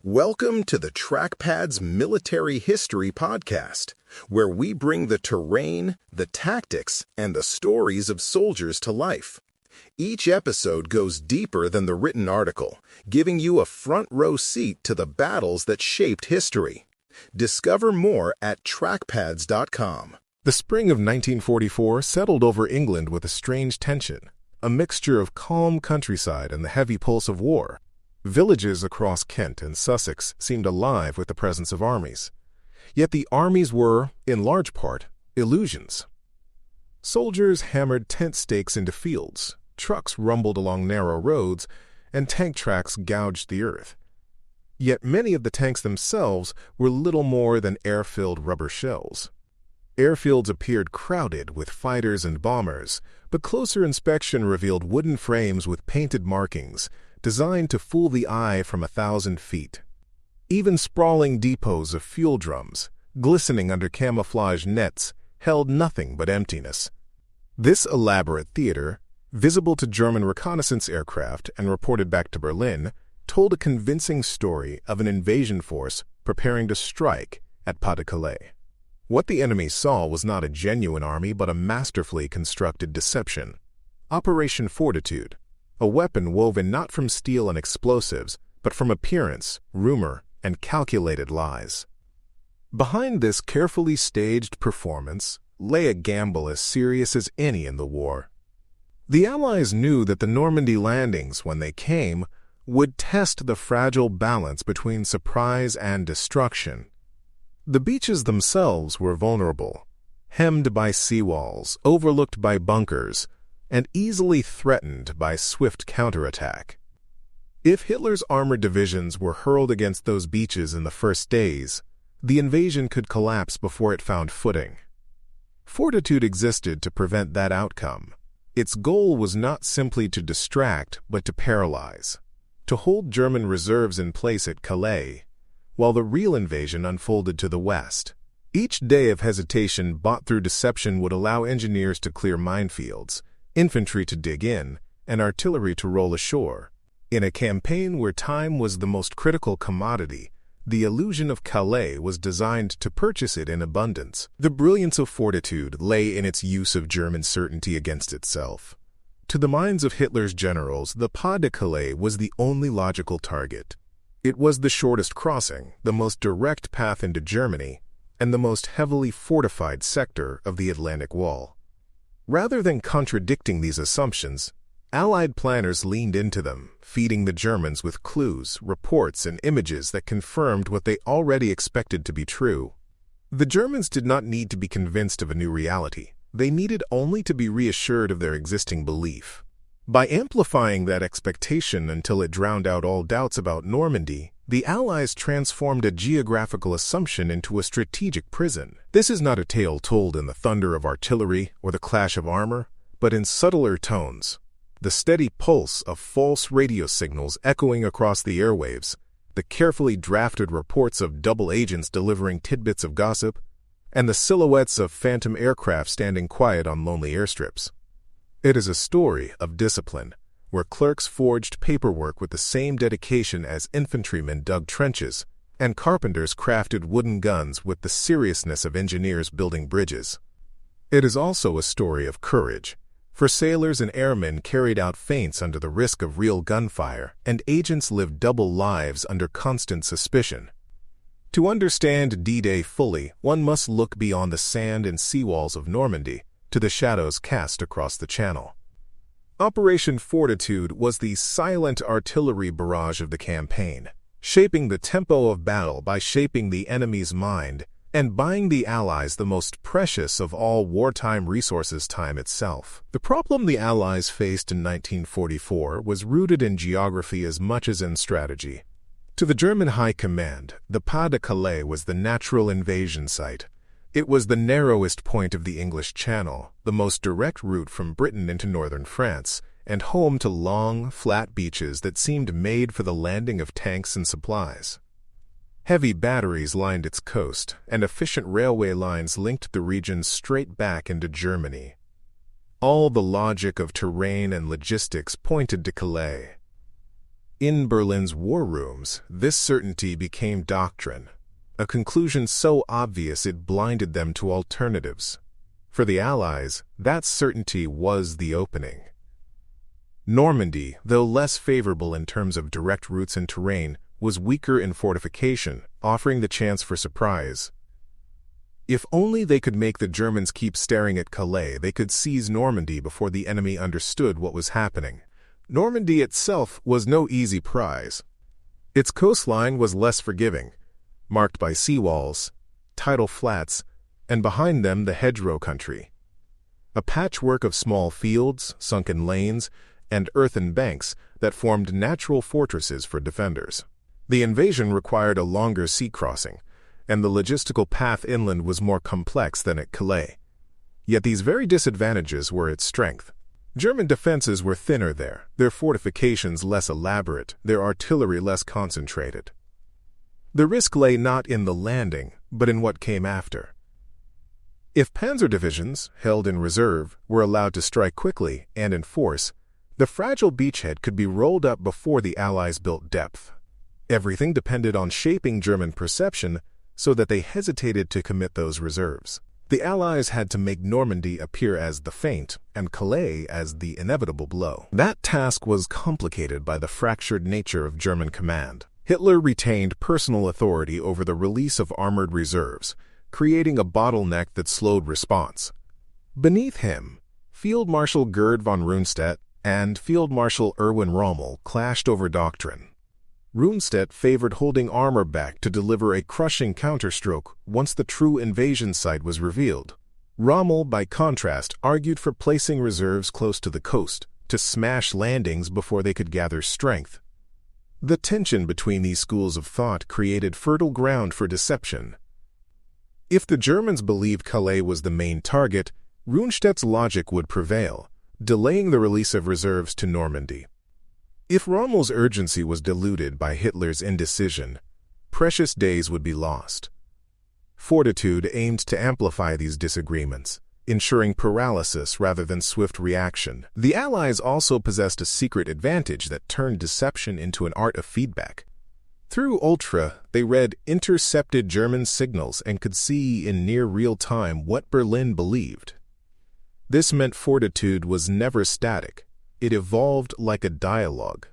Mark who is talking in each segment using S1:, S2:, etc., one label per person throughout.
S1: Welcome to the Trackpads Military History Podcast, where we bring the terrain, the tactics, and the stories of soldiers to life. Each episode goes deeper than the written article, giving you a front-row seat to the battles that shaped history. Discover more at trackpads.com.
S2: The spring of 1944 settled over England with a strange tension, a mixture of calm countryside and the heavy pulse of war. Villages across Kent and Sussex seemed alive with the presence of armies. Yet the armies were, in large part, illusions. Soldiers hammered tent stakes into fields, trucks rumbled along narrow roads, and tank tracks gouged the earth. Yet many of the tanks themselves were little more than air-filled rubber shells. Airfields appeared crowded with fighters and bombers, but closer inspection revealed wooden frames with painted markings, designed to fool the eye from 1,000 feet. Even sprawling depots of fuel drums, glistening under camouflage nets, held nothing but emptiness. This elaborate theater, visible to German reconnaissance aircraft and reported back to Berlin, told a convincing story of an invasion force preparing to strike at Calais. What the enemy saw was not a genuine army but a masterfully constructed deception. Operation Fortitude, a weapon woven not from steel and explosives, but from appearance, rumor, and calculated lies. Behind this carefully staged performance lay a gamble as serious as any in the war. The Allies knew that the Normandy landings, when they came, would test the fragile balance between surprise and destruction. The beaches themselves were vulnerable, hemmed by seawalls, overlooked by bunkers, and easily threatened by swift counterattack. If Hitler's armored divisions were hurled against those beaches in the first days, the invasion could collapse before it found footing. Fortitude existed to prevent that outcome. Its goal was not simply to distract, but to paralyze, to hold German reserves in place at Calais, while the real invasion unfolded to the west. Each day of hesitation bought through deception would allow engineers to clear minefields, infantry to dig in, and artillery to roll ashore. In a campaign where time was the most critical commodity, the illusion of Calais was designed to purchase it in abundance. The brilliance of Fortitude lay in its use of German certainty against itself. To the minds of Hitler's generals, the Pas de Calais was the only logical target. It was the shortest crossing, the most direct path into Germany, and the most heavily fortified sector of the Atlantic Wall. Rather than contradicting these assumptions, Allied planners leaned into them, feeding the Germans with clues, reports, and images that confirmed what they already expected to be true. The Germans did not need to be convinced of a new reality. They needed only to be reassured of their existing belief. By amplifying that expectation until it drowned out all doubts about Normandy, the Allies transformed a geographical assumption into a strategic prison. This is not a tale told in the thunder of artillery or the clash of armor, but in subtler tones. The steady pulse of false radio signals echoing across the airwaves, the carefully drafted reports of double agents delivering tidbits of gossip, and the silhouettes of phantom aircraft standing quiet on lonely airstrips. It is a story of discipline, where clerks forged paperwork with the same dedication as infantrymen dug trenches, and carpenters crafted wooden guns with the seriousness of engineers building bridges. It is also a story of courage, for sailors and airmen carried out feints under the risk of real gunfire, and agents lived double lives under constant suspicion. To understand D-Day fully, one must look beyond the sand and seawalls of Normandy to the shadows cast across the Channel. Operation Fortitude was the silent artillery barrage of the campaign, shaping the tempo of battle by shaping the enemy's mind and buying the Allies the most precious of all wartime resources, time itself. The problem the Allies faced in 1944 was rooted in geography as much as in strategy. To the German High Command, the Pas de Calais was the natural invasion site. It was the narrowest point of the English Channel, the most direct route from Britain into northern France, and home to long, flat beaches that seemed made for the landing of tanks and supplies. Heavy batteries lined its coast, and efficient railway lines linked the region straight back into Germany. All the logic of terrain and logistics pointed to Calais. In Berlin's war rooms, this certainty became doctrine, a conclusion so obvious it blinded them to alternatives. For the Allies, that certainty was the opening. Normandy, though less favorable in terms of direct routes and terrain, was weaker in fortification, offering the chance for surprise. If only they could make the Germans keep staring at Calais, they could seize Normandy before the enemy understood what was happening. Normandy itself was no easy prize. Its coastline was less forgiving, marked by seawalls, tidal flats, and behind them the hedgerow country. A patchwork of small fields, sunken lanes, and earthen banks that formed natural fortresses for defenders. The invasion required a longer sea crossing, and the logistical path inland was more complex than at Calais. Yet these very disadvantages were its strength. German defenses were thinner there, their fortifications less elaborate, their artillery less concentrated. The risk lay not in the landing, but in what came after. If panzer divisions, held in reserve, were allowed to strike quickly and in force, the fragile beachhead could be rolled up before the Allies built depth. Everything depended on shaping German perception so that they hesitated to commit those reserves. The Allies had to make Normandy appear as the feint and Calais as the inevitable blow. That task was complicated by the fractured nature of German command. Hitler retained personal authority over the release of armored reserves, creating a bottleneck that slowed response. Beneath him, Field Marshal Gerd von Rundstedt and Field Marshal Erwin Rommel clashed over doctrine. Rundstedt favored holding armor back to deliver a crushing counterstroke once the true invasion site was revealed. Rommel, by contrast, argued for placing reserves close to the coast, to smash landings before they could gather strength. The tension between these schools of thought created fertile ground for deception. If the Germans believed Calais was the main target, Rundstedt's logic would prevail, delaying the release of reserves to Normandy. If Rommel's urgency was diluted by Hitler's indecision, precious days would be lost. Fortitude aimed to amplify these disagreements, ensuring paralysis rather than swift reaction. The Allies also possessed a secret advantage that turned deception into an art of feedback. Through Ultra, they read intercepted German signals and could see in near real time what Berlin believed. This meant Fortitude was never static. It evolved like a dialogue.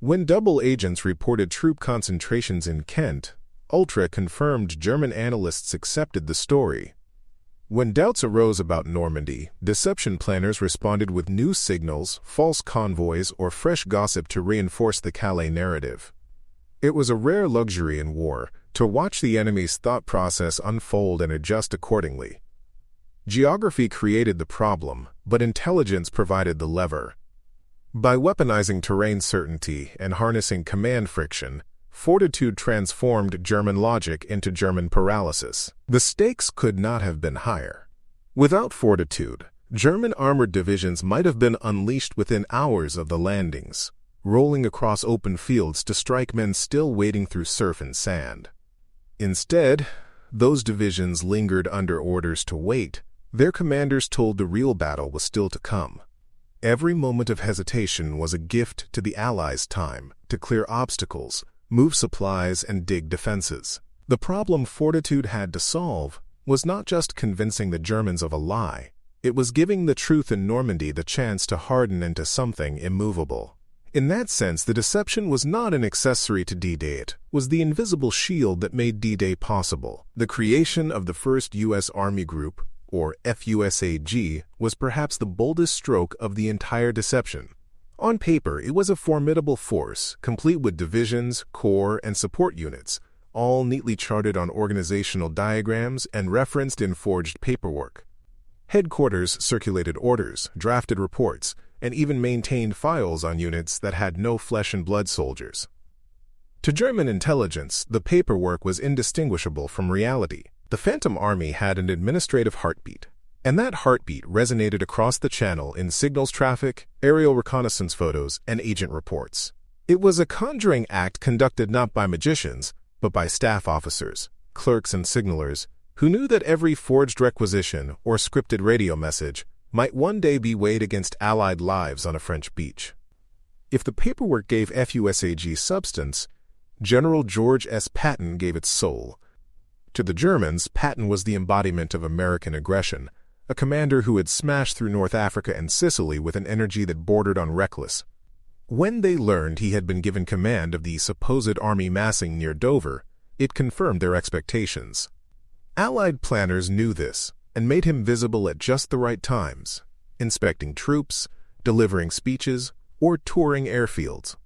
S2: When double agents reported troop concentrations in Kent, Ultra confirmed German analysts accepted the story. When doubts arose about Normandy, deception planners responded with new signals, false convoys, or fresh gossip to reinforce the Calais narrative. It was a rare luxury in war to watch the enemy's thought process unfold and adjust accordingly. Geography created the problem, but intelligence provided the lever. By weaponizing terrain certainty and harnessing command friction, Fortitude transformed German logic into German paralysis. The stakes could not have been higher. Without Fortitude, German armored divisions might have been unleashed within hours of the landings, rolling across open fields to strike men still wading through surf and sand. Instead, those divisions lingered under orders to wait. Their commanders told the real battle was still to come. Every moment of hesitation was a gift to the Allies' time to clear obstacles, move supplies, and dig defenses. The problem Fortitude had to solve was not just convincing the Germans of a lie. It was giving the truth in Normandy the chance to harden into something immovable. In that sense, the deception was not an accessory to D-Day. It was the invisible shield that made D-Day possible. The creation of the first U.S. Army Group, or FUSAG, was perhaps the boldest stroke of the entire deception. On paper, it was a formidable force, complete with divisions, corps, and support units, all neatly charted on organizational diagrams and referenced in forged paperwork. Headquarters circulated orders, drafted reports, and even maintained files on units that had no flesh-and-blood soldiers. To German intelligence, the paperwork was indistinguishable from reality. The Phantom Army had an administrative heartbeat, and that heartbeat resonated across the channel in signals traffic, aerial reconnaissance photos, and agent reports. It was a conjuring act conducted not by magicians, but by staff officers, clerks, and signalers who knew that every forged requisition or scripted radio message might one day be weighed against Allied lives on a French beach. If the paperwork gave FUSAG substance, General George S. Patton gave it soul. To the Germans, Patton was the embodiment of American aggression, a commander who had smashed through North Africa and Sicily with an energy that bordered on reckless. When they learned he had been given command of the supposed army massing near Dover, it confirmed their expectations. Allied planners knew this and made him visible at just the right times, inspecting troops, delivering speeches, or touring airfields.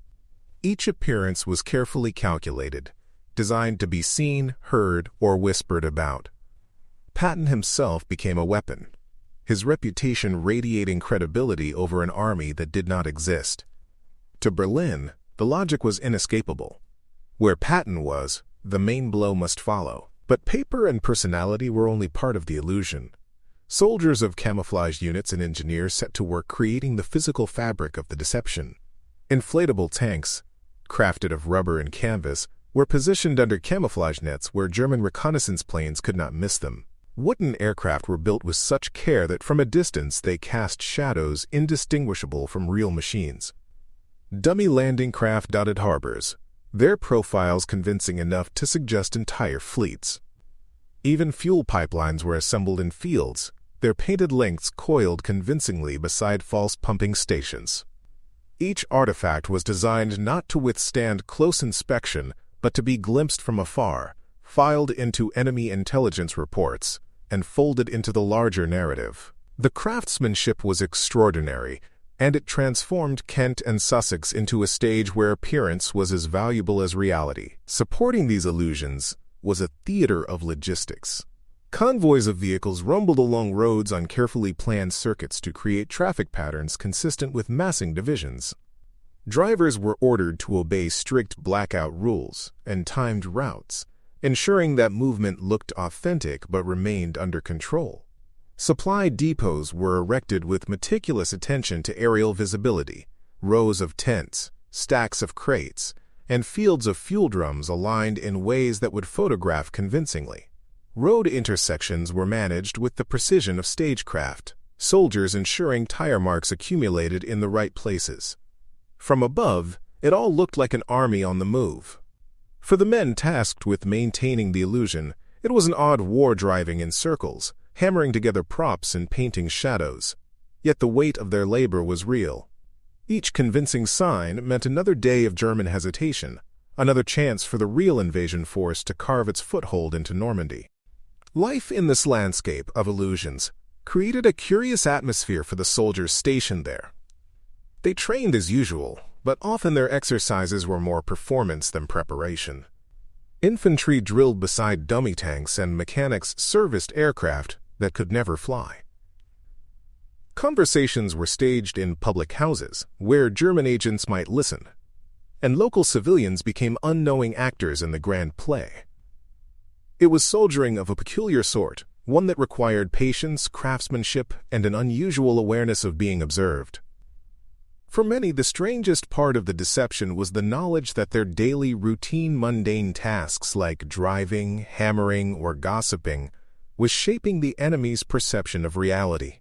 S2: Each appearance was carefully calculated, designed to be seen, heard, or whispered about. Patton himself became a weapon, his reputation radiating credibility over an army that did not exist. To Berlin, the logic was inescapable. Where Patton was, the main blow must follow. But paper and personality were only part of the illusion. Soldiers of camouflage units and engineers set to work creating the physical fabric of the deception. Inflatable tanks, crafted of rubber and canvas, were positioned under camouflage nets where German reconnaissance planes could not miss them. Wooden aircraft were built with such care that from a distance they cast shadows indistinguishable from real machines. Dummy landing craft dotted harbors, their profiles convincing enough to suggest entire fleets. Even fuel pipelines were assembled in fields, their painted lengths coiled convincingly beside false pumping stations. Each artifact was designed not to withstand close inspection, but to be glimpsed from afar, filed into enemy intelligence reports, and folded into the larger narrative. The craftsmanship was extraordinary, and it transformed Kent and Sussex into a stage where appearance was as valuable as reality. Supporting these illusions was a theater of logistics. Convoys of vehicles rumbled along roads on carefully planned circuits to create traffic patterns consistent with massing divisions. Drivers were ordered to obey strict blackout rules and timed routes, ensuring that movement looked authentic but remained under control. Supply depots were erected with meticulous attention to aerial visibility, rows of tents, stacks of crates, and fields of fuel drums aligned in ways that would photograph convincingly. Road intersections were managed with the precision of stagecraft, soldiers ensuring tire marks accumulated in the right places. From above, it all looked like an army on the move. For the men tasked with maintaining the illusion, it was an odd war driving in circles, hammering together props and painting shadows. Yet the weight of their labor was real. Each convincing sign meant another day of German hesitation, another chance for the real invasion force to carve its foothold into Normandy. Life in this landscape of illusions created a curious atmosphere for the soldiers stationed there. They trained as usual, but often their exercises were more performance than preparation. Infantry drilled beside dummy tanks and mechanics serviced aircraft that could never fly. Conversations were staged in public houses, where German agents might listen, and local civilians became unknowing actors in the grand play. It was soldiering of a peculiar sort, one that required patience, craftsmanship, and an unusual awareness of being observed. For many, the strangest part of the deception was the knowledge that their daily routine mundane tasks like driving, hammering, or gossiping was shaping the enemy's perception of reality.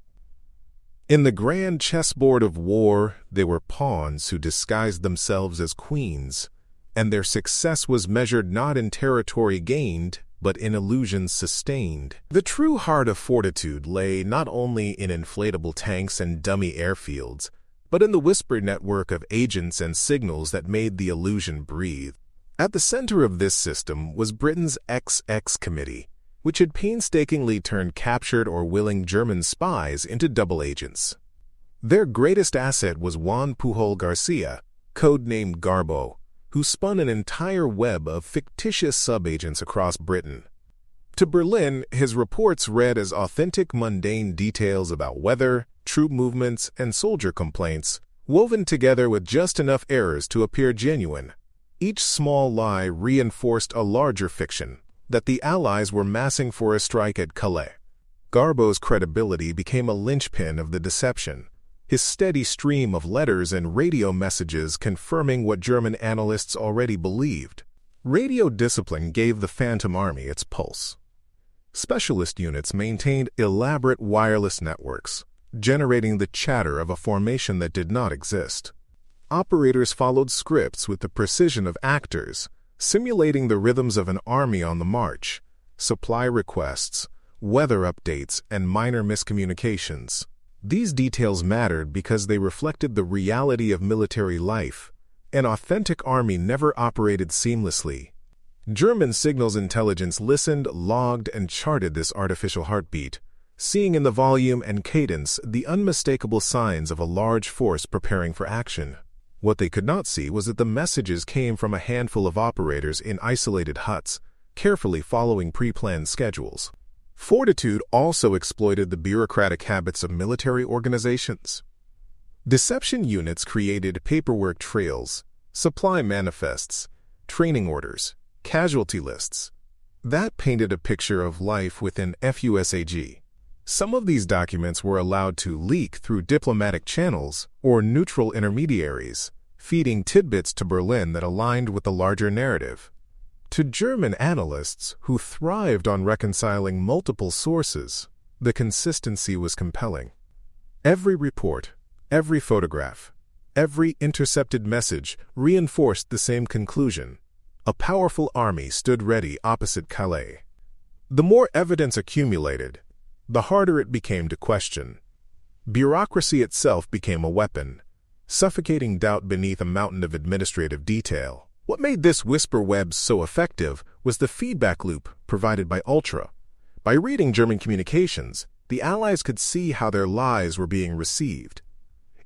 S2: In the grand chessboard of war, they were pawns who disguised themselves as queens, and their success was measured not in territory gained, but in illusions sustained. The true heart of Fortitude lay not only in inflatable tanks and dummy airfields, but in the whispered network of agents and signals that made the illusion breathe. At the center of this system was Britain's XX Committee, which had painstakingly turned captured or willing German spies into double agents. Their greatest asset was Juan Pujol Garcia, codenamed Garbo, who spun an entire web of fictitious sub-agents across Britain. To Berlin, his reports read as authentic mundane details about weather, troop movements, and soldier complaints, woven together with just enough errors to appear genuine. Each small lie reinforced a larger fiction, that the Allies were massing for a strike at Calais. Garbo's credibility became a linchpin of the deception, his steady stream of letters and radio messages confirming what German analysts already believed. Radio discipline gave the Phantom Army its pulse. Specialist units maintained elaborate wireless networks, generating the chatter of a formation that did not exist. Operators followed scripts with the precision of actors, simulating the rhythms of an army on the march, supply requests, weather updates, and minor miscommunications. These details mattered because they reflected the reality of military life. An authentic army never operated seamlessly. German signals intelligence listened, logged, and charted this artificial heartbeat, seeing in the volume and cadence the unmistakable signs of a large force preparing for action. What they could not see was that the messages came from a handful of operators in isolated huts, carefully following pre-planned schedules. Fortitude also exploited the bureaucratic habits of military organizations. Deception units created paperwork trails, supply manifests, training orders, casualty lists. That painted a picture of life within FUSAG. Some of these documents were allowed to leak through diplomatic channels or neutral intermediaries, feeding tidbits to Berlin that aligned with the larger narrative. To German analysts who thrived on reconciling multiple sources, the consistency was compelling. Every report, every photograph, every intercepted message reinforced the same conclusion. A powerful army stood ready opposite Calais. The more evidence accumulated, the harder it became to question. Bureaucracy itself became a weapon, suffocating doubt beneath a mountain of administrative detail. What made this whisper web so effective was the feedback loop provided by Ultra. By reading German communications, the Allies could see how their lies were being received.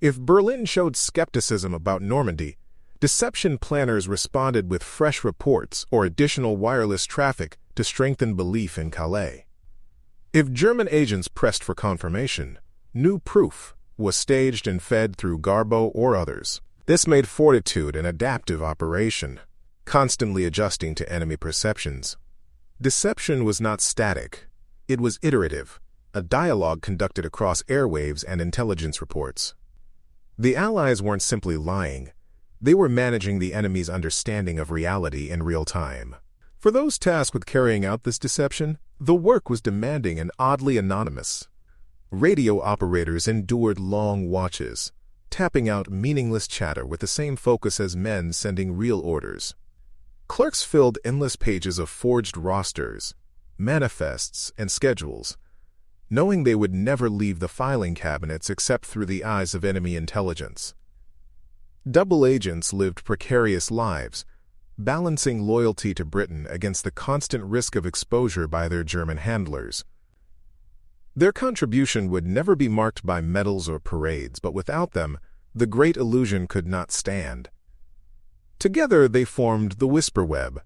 S2: If Berlin showed skepticism about Normandy, deception planners responded with fresh reports or additional wireless traffic to strengthen belief in Calais. If German agents pressed for confirmation, new proof was staged and fed through Garbo or others. This made Fortitude an adaptive operation, constantly adjusting to enemy perceptions. Deception was not static. It was iterative, a dialogue conducted across airwaves and intelligence reports. The Allies weren't simply lying. They were managing the enemy's understanding of reality in real time. For those tasked with carrying out this deception, the work was demanding and oddly anonymous. Radio operators endured long watches, tapping out meaningless chatter with the same focus as men sending real orders. Clerks filled endless pages of forged rosters, manifests, and schedules, knowing they would never leave the filing cabinets except through the eyes of enemy intelligence. Double agents lived precarious lives, balancing loyalty to Britain against the constant risk of exposure by their German handlers. Their contribution would never be marked by medals or parades, but without them, the great illusion could not stand. Together they formed the Whisper Web,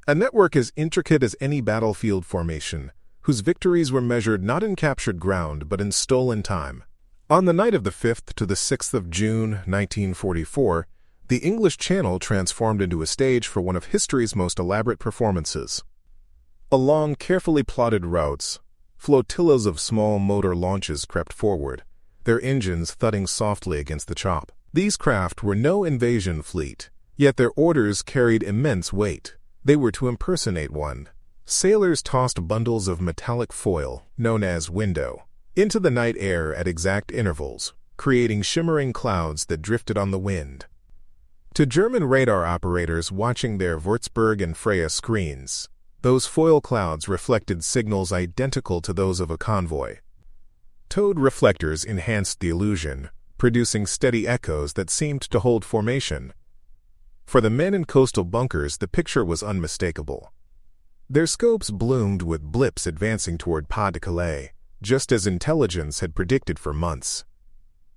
S2: a network as intricate as any battlefield formation, whose victories were measured not in captured ground but in stolen time. On the night of the 5th to the 6th of June 1944, the English Channel transformed into a stage for one of history's most elaborate performances. Along carefully plotted routes, flotillas of small motor launches crept forward, their engines thudding softly against the chop. These craft were no invasion fleet, yet their orders carried immense weight. They were to impersonate one. Sailors tossed bundles of metallic foil, known as window, into the night air at exact intervals, creating shimmering clouds that drifted on the wind. To German radar operators watching their Würzburg and Freya screens, those foil clouds reflected signals identical to those of a convoy. Towed reflectors enhanced the illusion, producing steady echoes that seemed to hold formation. For the men in coastal bunkers, the picture was unmistakable. Their scopes bloomed with blips advancing toward Pas de Calais, just as intelligence had predicted for months.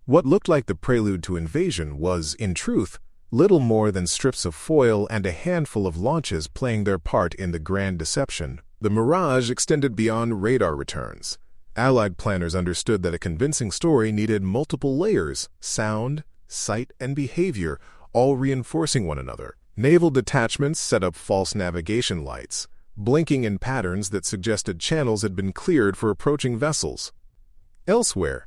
S2: What looked like the prelude to invasion was, in truth, little more than strips of foil and a handful of launches playing their part in the grand deception. The mirage extended beyond radar returns. Allied planners understood that a convincing story needed multiple layers: sound, sight, and behavior, all reinforcing one another. Naval detachments set up false navigation lights, blinking in patterns that suggested channels had been cleared for approaching vessels. Elsewhere,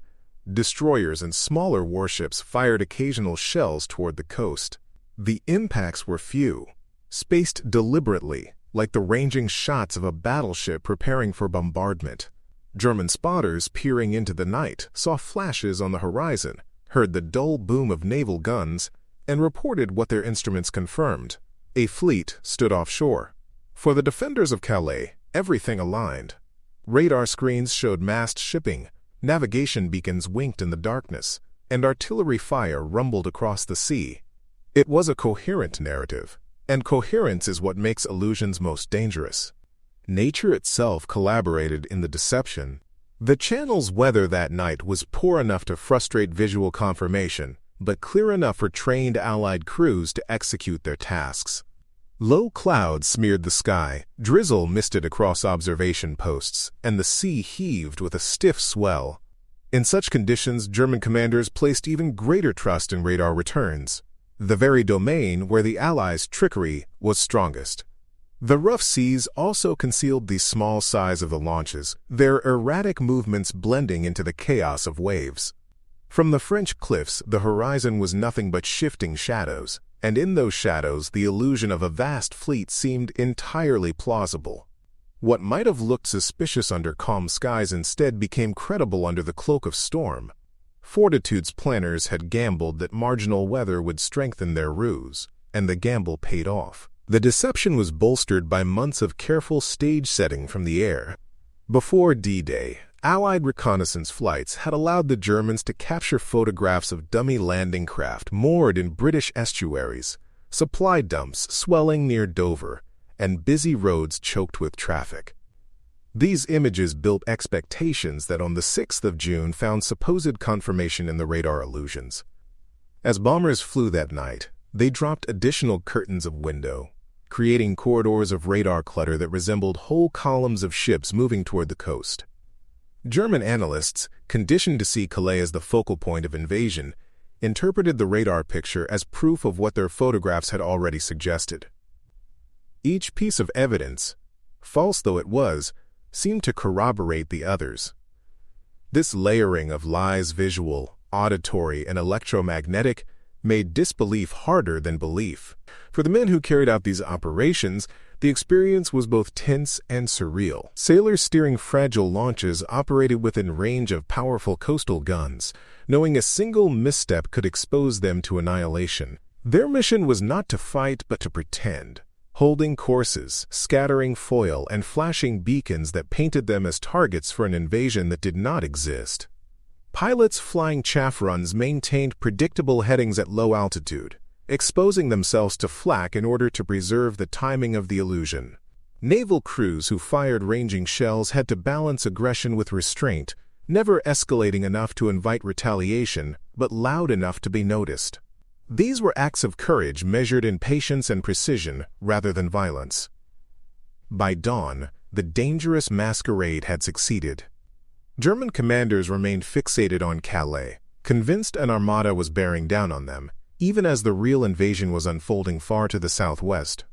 S2: destroyers and smaller warships fired occasional shells toward the coast. The impacts were few, spaced deliberately, like the ranging shots of a battleship preparing for bombardment. German spotters peering into the night saw flashes on the horizon, heard the dull boom of naval guns, and reported what their instruments confirmed. A fleet stood offshore. For the defenders of Calais, everything aligned. Radar screens showed massed shipping, navigation beacons winked in the darkness, and artillery fire rumbled across the sea. It was a coherent narrative, and coherence is what makes illusions most dangerous. Nature itself collaborated in the deception. The Channel's weather that night was poor enough to frustrate visual confirmation, but clear enough for trained Allied crews to execute their tasks. Low clouds smeared the sky, drizzle misted across observation posts, and the sea heaved with a stiff swell. In such conditions, German commanders placed even greater trust in radar returns, the very domain where the Allies' trickery was strongest. The rough seas also concealed the small size of the launches, their erratic movements blending into the chaos of waves. From the French cliffs, the horizon was nothing but shifting shadows, and in those shadows the illusion of a vast fleet seemed entirely plausible. What might have looked suspicious under calm skies instead became credible under the cloak of storm. Fortitude's planners had gambled that marginal weather would strengthen their ruse, and the gamble paid off. The deception was bolstered by months of careful stage setting from the air. Before D-Day, Allied reconnaissance flights had allowed the Germans to capture photographs of dummy landing craft moored in British estuaries, supply dumps swelling near Dover, and busy roads choked with traffic. These images built expectations that on the 6th of June found supposed confirmation in the radar illusions. As bombers flew that night, they dropped additional curtains of window, creating corridors of radar clutter that resembled whole columns of ships moving toward the coast. German analysts, conditioned to see Calais as the focal point of invasion, interpreted the radar picture as proof of what their photographs had already suggested. Each piece of evidence, false though it was, seemed to corroborate the others. This layering of lies, visual, auditory, and electromagnetic, made disbelief harder than belief. For the men who carried out these operations, the experience was both tense and surreal. Sailors steering fragile launches operated within range of powerful coastal guns, knowing a single misstep could expose them to annihilation. Their mission was not to fight but to pretend, holding courses, scattering foil, and flashing beacons that painted them as targets for an invasion that did not exist. Pilots flying chaff runs maintained predictable headings at low altitude, exposing themselves to flak in order to preserve the timing of the illusion. Naval crews who fired ranging shells had to balance aggression with restraint, never escalating enough to invite retaliation, but loud enough to be noticed. These were acts of courage measured in patience and precision rather than violence. By dawn, the dangerous masquerade had succeeded. German commanders remained fixated on Calais, convinced an armada was bearing down on them, even as the real invasion was unfolding far to the southwest.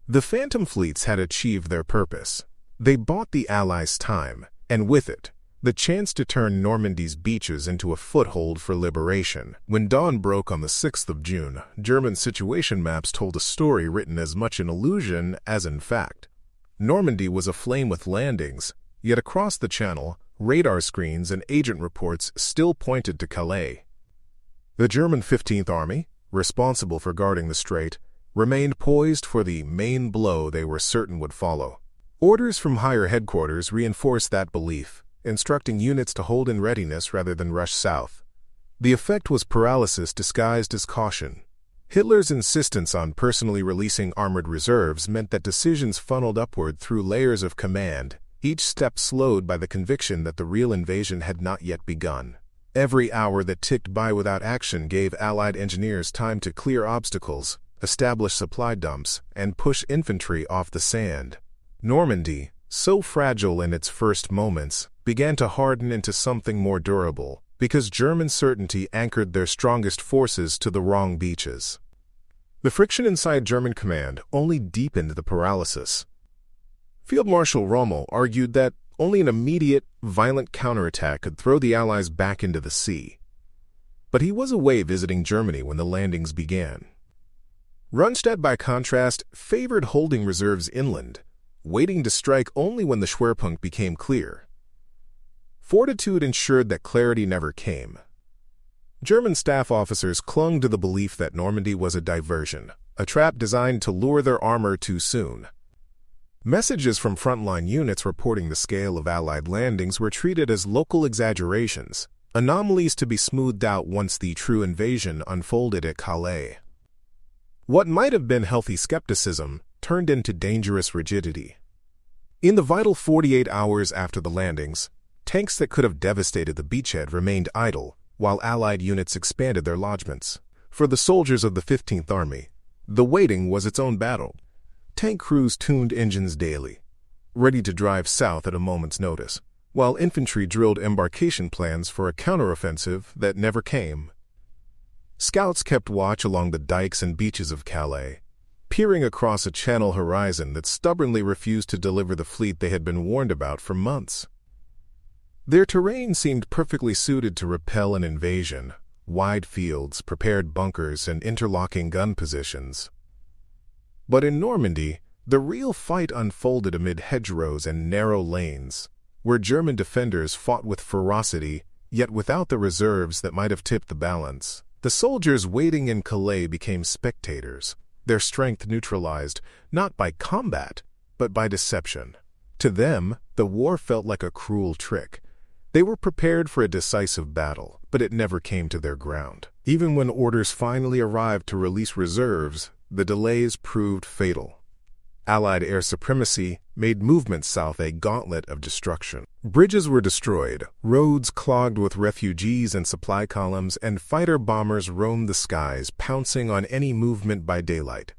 S2: The phantom fleets had achieved their purpose. They bought the Allies time, and with it, the chance to turn Normandy's beaches into a foothold for liberation. When dawn broke on the 6th of June, German situation maps told a story written as much in illusion as in fact. Normandy was aflame with landings, yet across the Channel, radar screens and agent reports still pointed to Calais. The German 15th Army, responsible for guarding the strait, remained poised for the main blow they were certain would follow. Orders from higher headquarters reinforced that belief, instructing units to hold in readiness rather than rush south. The effect was paralysis disguised as caution. Hitler's insistence on personally releasing armored reserves meant that decisions funneled upward through layers of command, each step slowed by the conviction that the real invasion had not yet begun. Every hour that ticked by without action gave Allied engineers time to clear obstacles, establish supply dumps, and push infantry off the sand. Normandy, so fragile in its first moments, began to harden into something more durable, because German certainty anchored their strongest forces to the wrong beaches. The friction inside German command only deepened the paralysis. Field Marshal Rommel argued that only an immediate, violent counterattack could throw the Allies back into the sea. But he was away visiting Germany when the landings began. Rundstedt, by contrast, favored holding reserves inland, waiting to strike only when the Schwerpunkt became clear. Fortitude ensured that clarity never came. German staff officers clung to the belief that Normandy was a diversion, a trap designed to lure their armor too soon. Messages from frontline units reporting the scale of Allied landings were treated as local exaggerations, anomalies to be smoothed out once the true invasion unfolded at Calais. What might have been healthy skepticism turned into dangerous rigidity. In the vital 48 hours after the landings, tanks that could have devastated the beachhead remained idle, while Allied units expanded their lodgements. For the soldiers of the 15th Army, the waiting was its own battle. Tank crews tuned engines daily, ready to drive south at a moment's notice, while infantry drilled embarkation plans for a counteroffensive that never came. Scouts kept watch along the dikes and beaches of Calais, peering across a channel horizon that stubbornly refused to deliver the fleet they had been warned about for months. Their terrain seemed perfectly suited to repel an invasion: wide fields, prepared bunkers, and interlocking gun positions. But in Normandy, the real fight unfolded amid hedgerows and narrow lanes, where German defenders fought with ferocity, yet without the reserves that might have tipped the balance. The soldiers waiting in Calais became spectators, their strength neutralized not by combat, but by deception. To them, the war felt like a cruel trick. They were prepared for a decisive battle, but it never came to their ground. Even when orders finally arrived to release reserves, the delays proved fatal. Allied air supremacy made movement south a gauntlet of destruction. Bridges were destroyed, roads clogged with refugees and supply columns, and fighter-bombers roamed the skies, pouncing on any movement by daylight.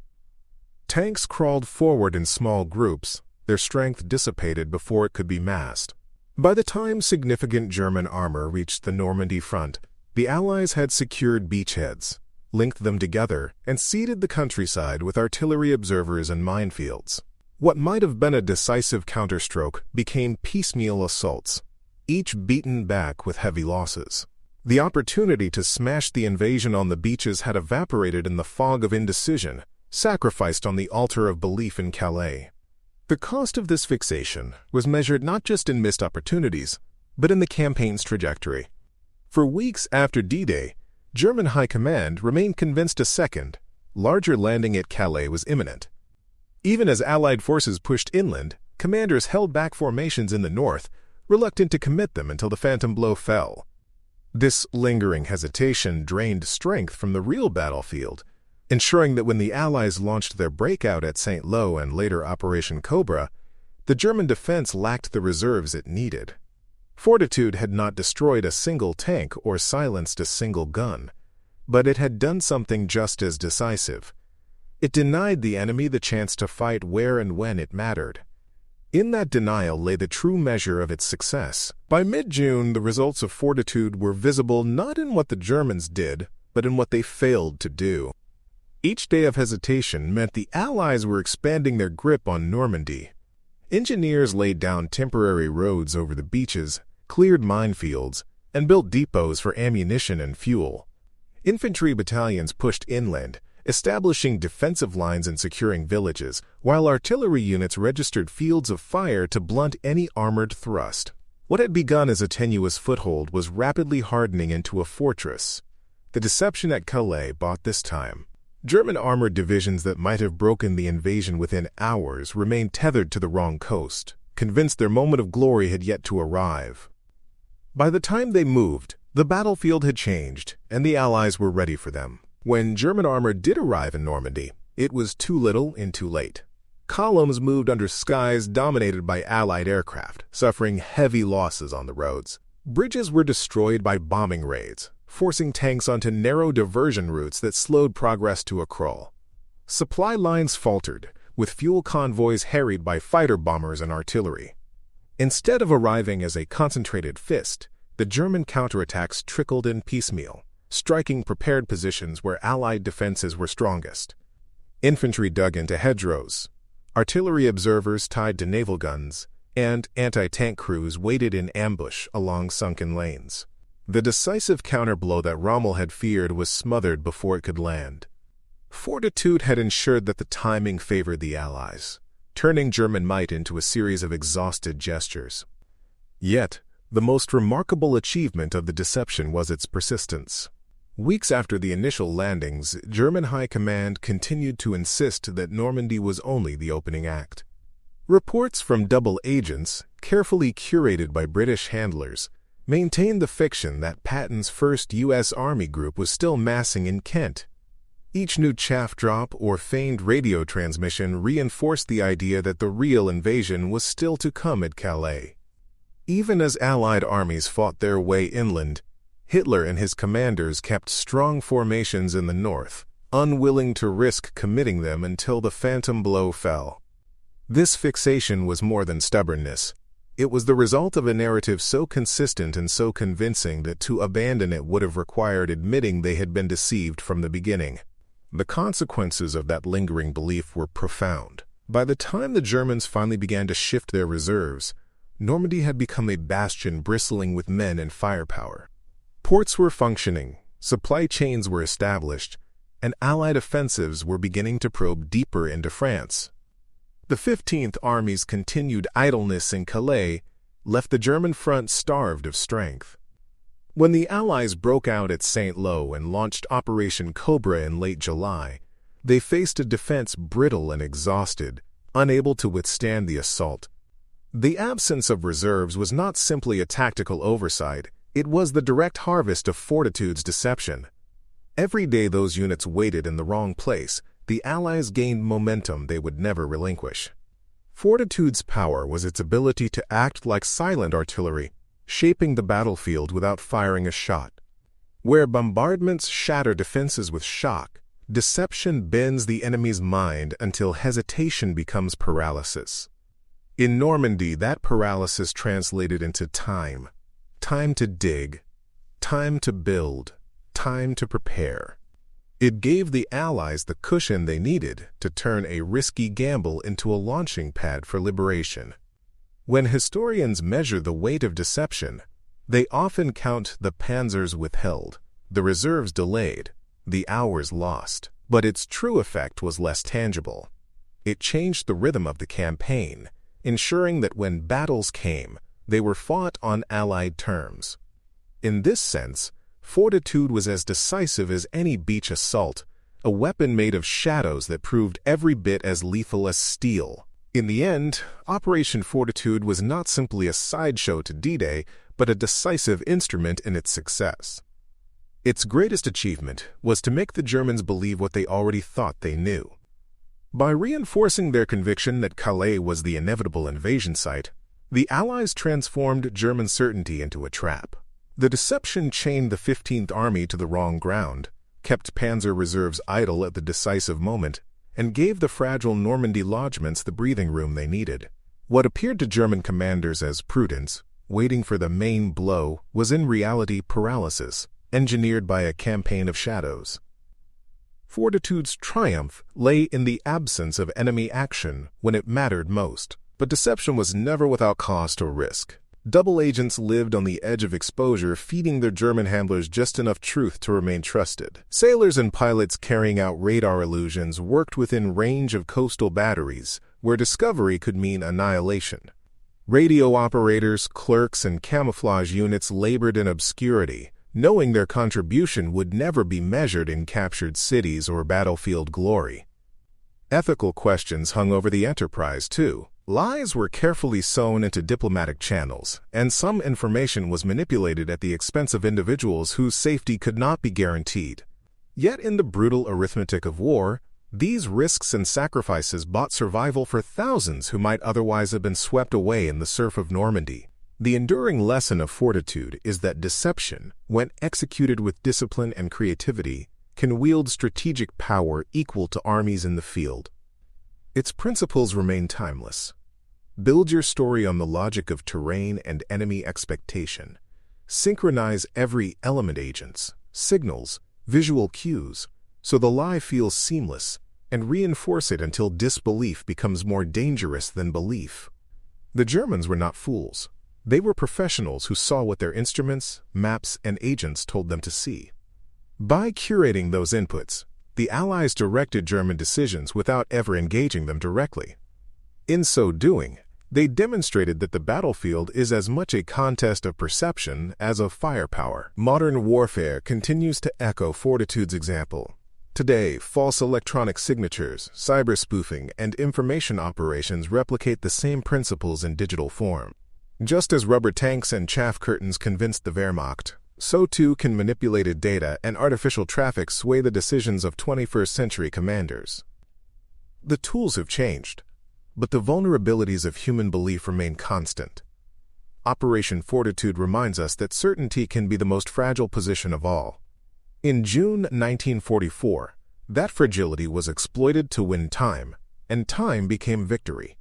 S2: Tanks crawled forward in small groups, their strength dissipated before it could be massed. By the time significant German armor reached the Normandy front, the Allies had secured beachheads, linked them together, and seeded the countryside with artillery observers and minefields. What might have been a decisive counterstroke became piecemeal assaults, each beaten back with heavy losses. The opportunity to smash the invasion on the beaches had evaporated in the fog of indecision, sacrificed on the altar of belief in Calais. The cost of this fixation was measured not just in missed opportunities, but in the campaign's trajectory. For weeks after D-Day, German high command remained convinced a second, larger landing at Calais was imminent. Even as Allied forces pushed inland, commanders held back formations in the north, reluctant to commit them until the phantom blow fell. This lingering hesitation drained strength from the real battlefield, ensuring that when the Allies launched their breakout at St. Lo and later Operation Cobra, the German defense lacked the reserves it needed. Fortitude had not destroyed a single tank or silenced a single gun, but it had done something just as decisive. It denied the enemy the chance to fight where and when it mattered. In that denial lay the true measure of its success. By mid-June, the results of Fortitude were visible not in what the Germans did, but in what they failed to do. Each day of hesitation meant the Allies were expanding their grip on Normandy. Engineers laid down temporary roads over the beaches, cleared minefields, and built depots for ammunition and fuel. Infantry battalions pushed inland, establishing defensive lines and securing villages, while artillery units registered fields of fire to blunt any armored thrust. What had begun as a tenuous foothold was rapidly hardening into a fortress. The deception at Calais bought this time. German armored divisions that might have broken the invasion within hours remained tethered to the wrong coast, convinced their moment of glory had yet to arrive. By the time they moved, the battlefield had changed, and the Allies were ready for them. When German armor did arrive in Normandy, it was too little and too late. Columns moved under skies dominated by Allied aircraft, suffering heavy losses on the roads. Bridges were destroyed by bombing raids, forcing tanks onto narrow diversion routes that slowed progress to a crawl. Supply lines faltered, with fuel convoys harried by fighter bombers and artillery. Instead of arriving as a concentrated fist, the German counterattacks trickled in piecemeal, striking prepared positions where Allied defenses were strongest. Infantry dug into hedgerows, artillery observers tied to naval guns, and anti-tank crews waited in ambush along sunken lanes. The decisive counterblow that Rommel had feared was smothered before it could land. Fortitude had ensured that the timing favored the Allies, turning German might into a series of exhausted gestures. Yet, the most remarkable achievement of the deception was its persistence. Weeks after the initial landings, German High Command continued to insist that Normandy was only the opening act. Reports from double agents, carefully curated by British handlers, maintained the fiction that Patton's first U.S. Army group was still massing in Kent. Each new chaff drop or feigned radio transmission reinforced the idea that the real invasion was still to come at Calais. Even as Allied armies fought their way inland, Hitler and his commanders kept strong formations in the north, unwilling to risk committing them until the phantom blow fell. This fixation was more than stubbornness. It was the result of a narrative so consistent and so convincing that to abandon it would have required admitting they had been deceived from the beginning. The consequences of that lingering belief were profound. By the time the Germans finally began to shift their reserves, Normandy had become a bastion bristling with men and firepower. Ports were functioning, supply chains were established, and Allied offensives were beginning to probe deeper into France. The 15th Army's continued idleness in Calais left the German front starved of strength. When the Allies broke out at St. Lo and launched Operation Cobra in late July, they faced a defense brittle and exhausted, unable to withstand the assault. The absence of reserves was not simply a tactical oversight, it was the direct harvest of Fortitude's deception. Every day those units waited in the wrong place, the Allies gained momentum they would never relinquish. Fortitude's power was its ability to act like silent artillery, shaping the battlefield without firing a shot. Where bombardments shatter defenses with shock, deception bends the enemy's mind until hesitation becomes paralysis. In Normandy, that paralysis translated into time. Time to dig, time to build, time to prepare. It gave the Allies the cushion they needed to turn a risky gamble into a launching pad for liberation. When historians measure the weight of deception, they often count the panzers withheld, the reserves delayed, the hours lost. But its true effect was less tangible. It changed the rhythm of the campaign, ensuring that when battles came, they were fought on Allied terms. In this sense, Fortitude was as decisive as any beach assault, a weapon made of shadows that proved every bit as lethal as steel. In the end, Operation Fortitude was not simply a sideshow to D-Day, but a decisive instrument in its success. Its greatest achievement was to make the Germans believe what they already thought they knew. By reinforcing their conviction that Calais was the inevitable invasion site, the Allies transformed German certainty into a trap. The deception chained the 15th Army to the wrong ground, kept panzer reserves idle at the decisive moment, and gave the fragile Normandy lodgements the breathing room they needed. What appeared to German commanders as prudence, waiting for the main blow, was in reality paralysis, engineered by a campaign of shadows. Fortitude's triumph lay in the absence of enemy action when it mattered most. But deception was never without cost or risk. Double agents lived on the edge of exposure, feeding their German handlers just enough truth to remain trusted. Sailors and pilots carrying out radar illusions worked within range of coastal batteries, where discovery could mean annihilation. Radio operators, clerks, and camouflage units labored in obscurity, knowing their contribution would never be measured in captured cities or battlefield glory. Ethical questions hung over the enterprise, too. Lies were carefully sewn into diplomatic channels, and some information was manipulated at the expense of individuals whose safety could not be guaranteed. Yet in the brutal arithmetic of war, these risks and sacrifices bought survival for thousands who might otherwise have been swept away in the surf of Normandy. The enduring lesson of Fortitude is that deception, when executed with discipline and creativity, can wield strategic power equal to armies in the field. Its principles remain timeless. Build your story on the logic of terrain and enemy expectation. Synchronize every element agents, signals, visual cues, so the lie feels seamless, and reinforce it until disbelief becomes more dangerous than belief. The Germans were not fools. They were professionals who saw what their instruments, maps, and agents told them to see. By curating those inputs, the Allies directed German decisions without ever engaging them directly. In so doing, They demonstrated that the battlefield is as much a contest of perception as of firepower. Modern warfare continues to echo Fortitude's example. Today, false electronic signatures, cyber spoofing, and information operations replicate the same principles in digital form. Just as rubber tanks and chaff curtains convinced the Wehrmacht, so too can manipulated data and artificial traffic sway the decisions of 21st century commanders. The tools have changed, but the vulnerabilities of human belief remain constant. Operation Fortitude reminds us that certainty can be the most fragile position of all. In June 1944, that fragility was exploited to win time, and time became victory.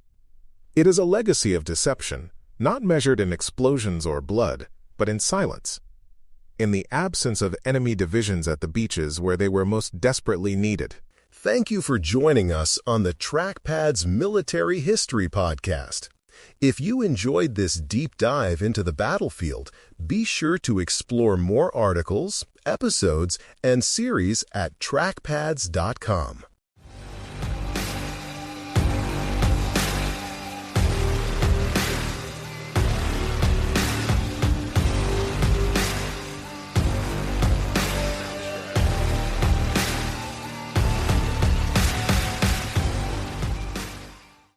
S2: It is a legacy of deception, not measured in explosions or blood, but in silence. In the absence of enemy divisions at the beaches where they were most desperately needed.
S1: Thank you for joining us on the Trackpads Military History Podcast. If you enjoyed this deep dive into the battlefield, be sure to explore more articles, episodes, and series at trackpads.com.